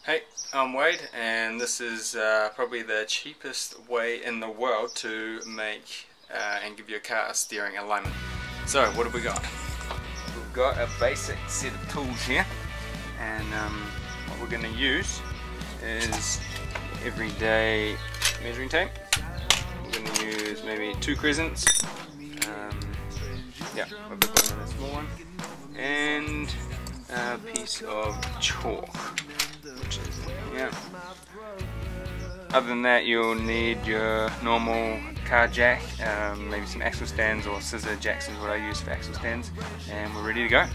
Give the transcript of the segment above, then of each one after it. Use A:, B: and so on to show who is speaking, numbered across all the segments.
A: Hey, I'm Wade, and this is probably the cheapest way in the world to make and give your car a steering alignment. So, what have we got? We've got a basic set of tools here, and what we're going to use is everyday measuring tape. We're going to use maybe 2 crescents, yeah, a big one and a small one, and a piece of chalk. Yeah. Other than that, you'll need your normal car jack, maybe some axle stands or scissor jacks is what I use for axle stands, and we're ready to go.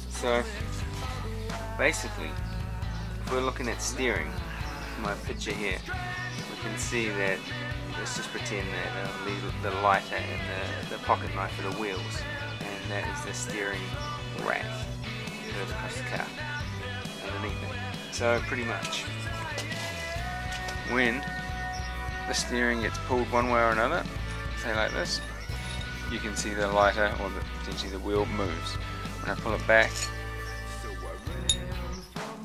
A: So basically, if we're looking at steering, my picture here, we can see that, let's just pretend that the lighter and the pocket knife are the wheels, and that is the steering rack that goes across the car underneath it. So pretty much when the steering gets pulled one way or another, say like this, you can see the lighter or potentially the wheel moves. When I pull it back,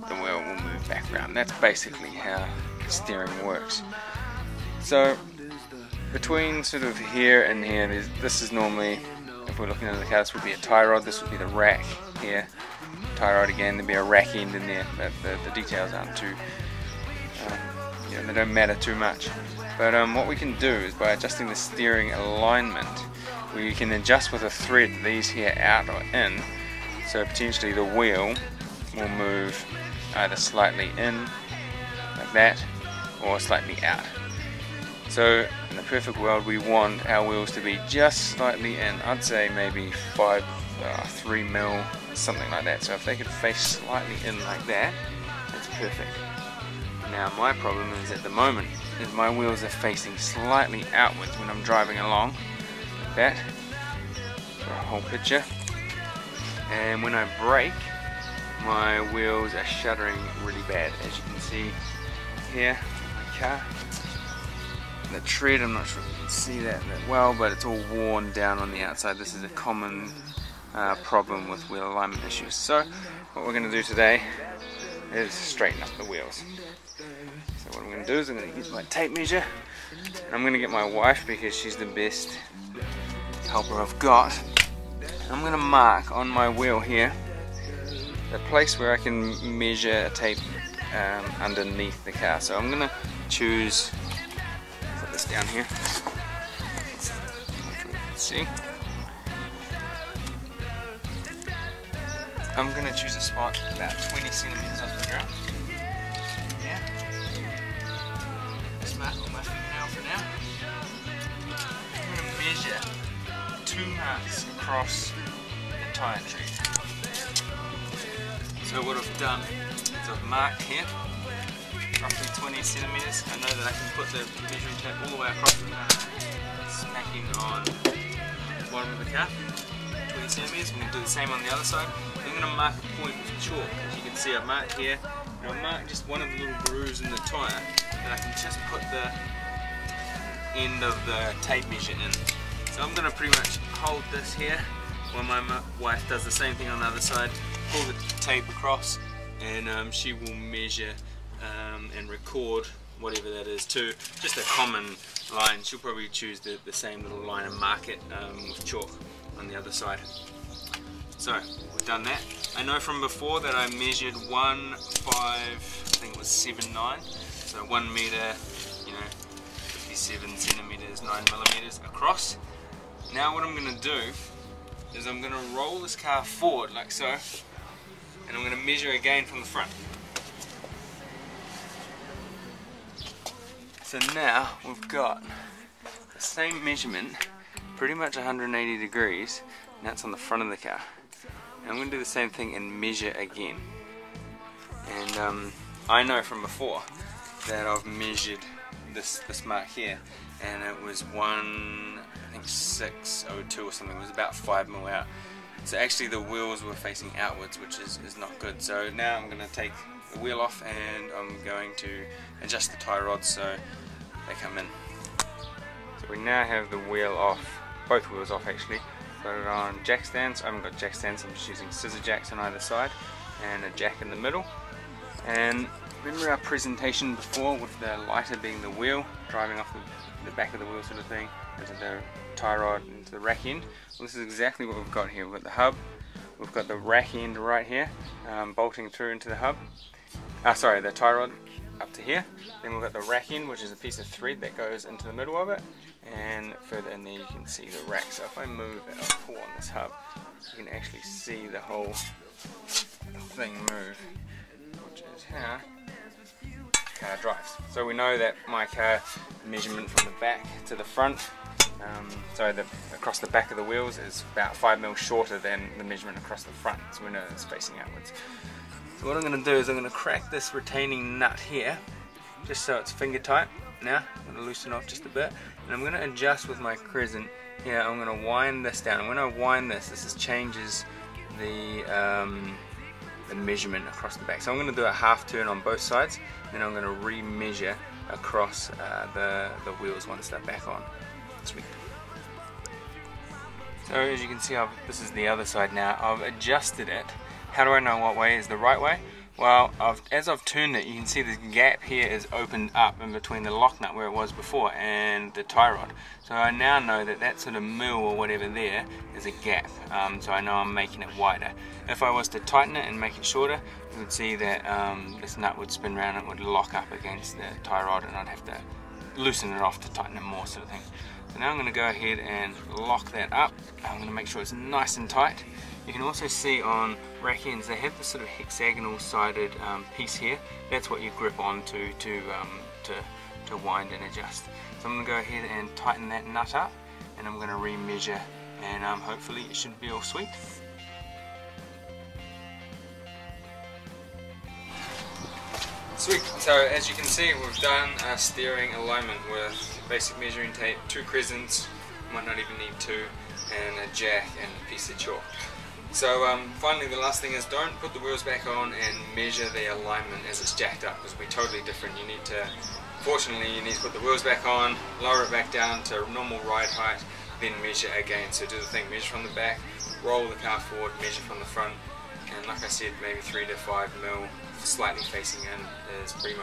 A: the wheel will move back around. That's basically how steering works. So between sort of here and here, this is normally, if we're looking at the car, this would be a tie rod, this would be the rack here. Tie rod again, there'd be a rack end in there, but the details aren't too, they don't matter too much. But what we can do is by adjusting the steering alignment, we can adjust with a thread these here out or in, so potentially the wheel will move either slightly in, like that, or slightly out. So in the perfect world, we want our wheels to be just slightly in. I'd say maybe 3 mil, something like that. So if they could face slightly in like that, that's perfect. Now my problem is at the moment is my wheels are facing slightly outwards when I'm driving along, like that, for a whole picture. And when I brake, my wheels are shuddering really bad, as you can see here on my car. The tread, I'm not sure if you can see that well, but it's all worn down on the outside. This is a common problem with wheel alignment issues. So what we're going to do today is straighten up the wheels. So what I'm going to do is I'm going to use my tape measure, and I'm going to get my wife because she's the best helper I've got. I'm going to mark on my wheel here the place where I can measure a tape underneath the car. So I'm going to choose, put this down here, see, I'm going to choose a spot about 20 centimeters off the ground. Yeah. Just mark on my fingernail for now. I'm going to measure 2 marks across the tyre tread. So what I've done is I've marked here roughly 20 centimeters. I know that I can put the measuring tape all the way across without smacking on the bottom of the car. 20 centimeters. I'm going to do the same on the other side. I'm going to mark a point with chalk. As you can see, I've marked here, and I've marked just one of the little grooves in the tyre that I can just put the end of the tape measure in. So I'm going to pretty much hold this here while my wife does the same thing on the other side, pull the tape across, and she will measure and record whatever that is too. Just a common line. She'll probably choose the same little line and mark it with chalk on the other side. So we've done that. I know from before that I measured 1.5, I think it was 7.9, so 1 meter, 57 centimeters, 9 millimeters across. Now what I'm going to do is I'm going to roll this car forward like so, and I'm going to measure again from the front. So now we've got the same measurement, pretty much 180 degrees, and that's on the front of the car. And I'm going to do the same thing and measure again. And I know from before that I've measured this mark here, and it was 602 or something. It was about 5 mil out. So actually the wheels were facing outwards, which is not good. So now I'm going to take the wheel off, and I'm going to adjust the tie rods so they come in. So we now have the wheel off, both wheels off actually. Put it on jack stands. I haven't got jack stands, I'm just using scissor jacks on either side. and a jack in the middle. And remember our presentation before with the lighter being the wheel, driving off the back of the wheel sort of thing, into the tie rod, into the rack end? Well, this is exactly what we've got here. We've got the hub, we've got the rack end right here, bolting through into the hub, sorry, the tie rod up to here. Then we've got the rack end, which is a piece of thread that goes into the middle of it, and further in there you can see the rack. So if I move it, I'll pull on this hub, you can actually see the whole thing move, which is how the car drives. So we know that my car measurement from the back to the front, across the back of the wheels, is about 5mm shorter than the measurement across the front, so we know it's facing outwards. So what I'm going to do is I'm going to crack this retaining nut here, just so it's finger tight. Now I'm going to loosen off just a bit, and I'm going to adjust with my crescent here. I'm going to wind this down, and when I wind this changes the measurement across the back. So I'm going to do a half turn on both sides, then I'm going to re-measure across the wheels once they're back on. Sweet. So as you can see, this is the other side now. I've adjusted it. How do I know what way is the right way? Well, as I've turned it, you can see the gap here is opened up in between the lock nut where it was before and the tie rod. So I now know that that sort of mill or whatever there is a gap. So I know I'm making it wider. If I was to tighten it and make it shorter, you would see that this nut would spin around and it would lock up against the tie rod, and I'd have to loosen it off to tighten it more, sort of thing. So now I'm going to go ahead and lock that up. I'm going to make sure it's nice and tight. You can also see on rack ends they have this sort of hexagonal sided piece here. That's what you grip onto to wind and adjust. So I'm going to go ahead and tighten that nut up, and I'm going to re-measure, and hopefully it should be all sweet. Sweet. So as you can see, we've done a steering alignment with basic measuring tape, 2 crescents, might not even need 2, and a jack and a piece of chalk. So finally, the last thing is, don't put the wheels back on and measure the alignment as it's jacked up, because it'll be totally different. Fortunately, you need to put the wheels back on, lower it back down to normal ride height, then measure again. So do the thing, measure from the back, roll the car forward, measure from the front, and like I said, maybe 3 to 5mm slightly facing in is primo.